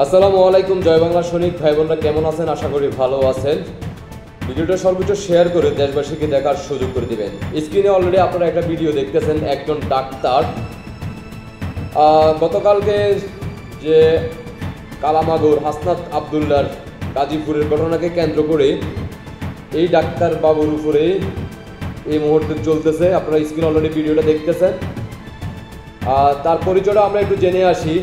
আসসালামু আলাইকুম। জয় বাংলা সৈনিক ভাই বোনরা কেমন আছেন? আশা করি ভালো আছেন। ভিডিওটা সর্বোচ্চ শেয়ার করে দেশবাসীকে দেখার সুযোগ করে দিবেন। স্ক্রিনে অলরেডি আপনারা একটা ভিডিও দেখতেছেন। একজন ডাক্তার গতকালকে যে কালামাগুর হাসনাত আবদুল্লার গাজীপুরের ঘটনাকে কেন্দ্র করে এই ডাক্তার বাবুর উপরে এই মুহূর্তে চলতেছে। আপনারা স্ক্রিনে অলরেডি ভিডিওটা দেখতেছেন। তার পরিচয়টা আমরা একটু জেনে আসি।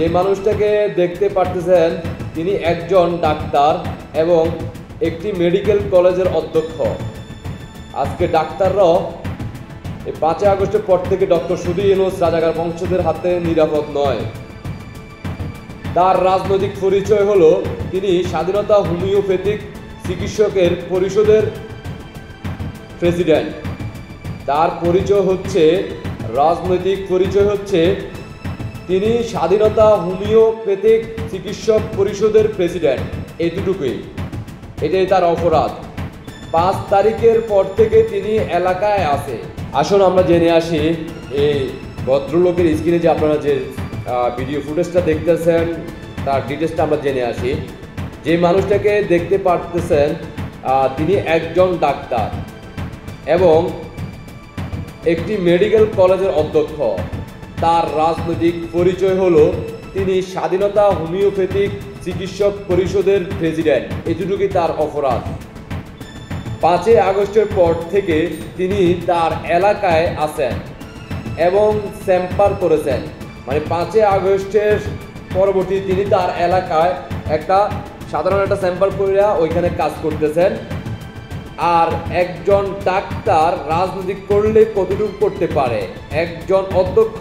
যে মানুষটাকে দেখতে পারতেছেন তিনি একজন ডাক্তার এবং একটি মেডিকেল কলেজের অধ্যক্ষ। আজকে ডাক্তাররাও এই 5 আগস্টের পর থেকে ডক্টর সুধী ইউনূস রাজাকার বংশধরের হাতে নিরাপদ নয়। তার রাজনৈতিক পরিচয় হলো তিনি স্বাধীনতা হোমিওপ্যাথিক চিকিৎসকের পরিষদের প্রেসিডেন্ট। তার পরিচয় হচ্ছে রাজনৈতিক পরিচয় হচ্ছে তিনি স্বাধীনতা হোমিওপ্যাথিক চিকিৎসক পরিষদের প্রেসিডেন্ট। এতটুকুই, এটাই তার অপরাধ। 5 তারিখের পর থেকে তিনি এলাকায় আছে। আসুন আমরা জেনে আসি এই ভদ্রলোকের স্ক্রিনে যে আপনারা যে ভিডিও ফুটেজটা দেখতেছেন তার ডিটেলসটা আমরা জেনে আসি। যে মানুষটাকে দেখতে পারতেছেন তিনি একজন ডাক্তার এবং একটি মেডিকেল কলেজের অধ্যক্ষ। তার রাজনৈতিক পরিচয় হলো তিনি স্বাধীনতা হোমিওপ্যাথিক চিকিৎসক পরিষদের প্রেসিডেন্ট। এতটুকুই তার অপরাধ। 5 আগস্টের পর থেকে তিনি তার এলাকায় আছেন এবং স্যাম্পার করেছেন। মানে 5 আগস্টের পরবর্তী তিনি তার এলাকায় সাধারণ একটা স্যাম্পার করে ওইখানে কাজ করতেছেন। আর একজন ডাক্তার রাজনীতি করলে কতটুকু করতে পারে, একজন অধ্যক্ষ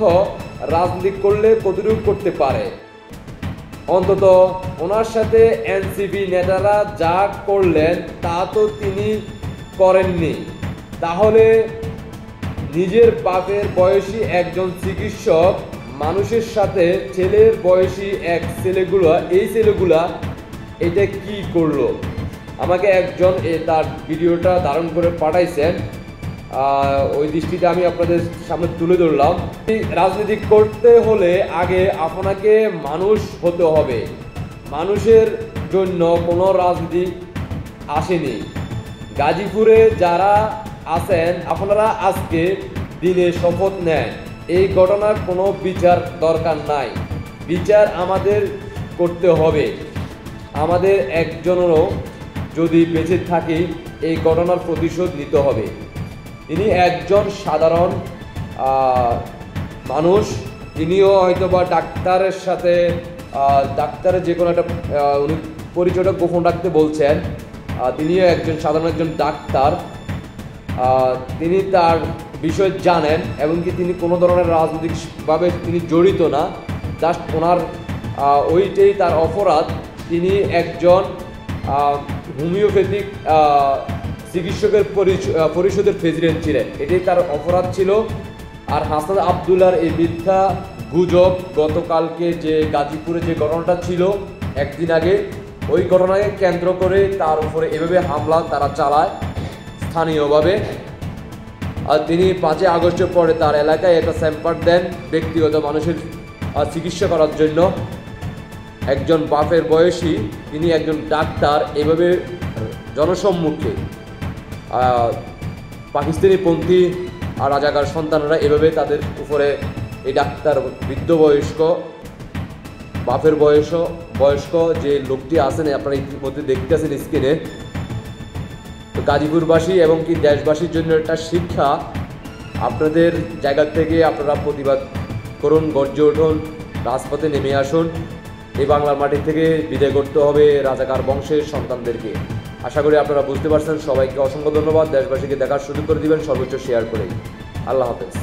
রাজনীতি করলে কতটুকু করতে পারে। অন্তত ওনার সাথে এনসিপি নেতারা যা করলেন তা তো তিনি করেননি। তাহলে নিজের বাপের বয়সী একজন চিকিৎসক মানুষের সাথে ছেলের বয়সী এই ছেলেগুলা এটা কি করলো? আমাকে একজন তার ভিডিওটা ধারণ করে পাঠাইছেন, ওই দৃষ্টিতে আমি আপনাদের সামনে তুলে ধরলাম। রাজনীতি করতে হলে আগে আপনাকে মানুষ হতে হবে। মানুষের জন্য কোনো রাজনীতি আসেনি। গাজীপুরে যারা আছেন আপনারা আজকে দিনে শপথ নেন, এই ঘটনার কোনো বিচার দরকার নাই। বিচার আমাদের করতে হবে। আমাদের একজনেরও যদি বেঁচে থাকি এই ঘটনার প্রতিশোধ নিতে হবে। তিনি একজন সাধারণ মানুষ। তিনিও হয়তো বা ডাক্তারের সাথে ডাক্তারের যে কোনো একটা উনি পরিচয়টা গোপন রাখতে বলছেন। তিনিও সাধারণ একজন ডাক্তার। তিনি তার বিষয় জানেন এবং কি তিনি কোনো ধরনের রাজনৈতিকভাবে তিনি জড়িত না। জাস্ট ওনার ওইটাই তার অপরাধ। তিনি একজন হোমিওপ্যাথিক চিকিৎসকের পরিষদের প্রেসিডেন্ট ছিলেন। এটাই তার অপরাধ ছিল। আর হাসনাত আবদুল্লার এই মিথ্যা গুজব, গতকালকে যে গাজীপুরে যে ঘটনাটা ছিল একদিন আগে, ওই ঘটনাকে কেন্দ্র করে তার উপরে এভাবে হামলা তারা চালায় স্থানীয়ভাবে। আর তিনি 5 আগস্টের পরে তার এলাকায় একটা স্যাম্পার দেন ব্যক্তিগত মানুষের চিকিৎসা করার জন্য। একজন বাপের বয়সী তিনি একজন ডাক্তার এভাবে জনসম্মুখে পাকিস্তানিপন্থী আর রাজাকার সন্তানরা এভাবে তাদের উপরে এই ডাক্তার বৃদ্ধ বাপের বয়স্ক যে লোকটি আছেন আপনারা ইতিমধ্যে দেখতেছেন স্ক্রিনে। তো গাজীপুরবাসী এবং কি দেশবাসীর জন্য একটা শিক্ষা। আপনাদের জায়গা থেকে আপনারা প্রতিবাদ করুন, গর্জে উঠুন, রাজপথে নেমে আসুন। এই বাংলার মাটি থেকে বিদায় করতে হবে রাজাকার বংশের সন্তানদেরকে। আশা করি আপনারা বুঝতে পারছেন। সবাইকে অসংখ্য ধন্যবাদ। দেশবাসীকে দেখার সুযোগ করে দিবেন সর্বোচ্চ শেয়ার করে। আল্লাহ হাফেজ।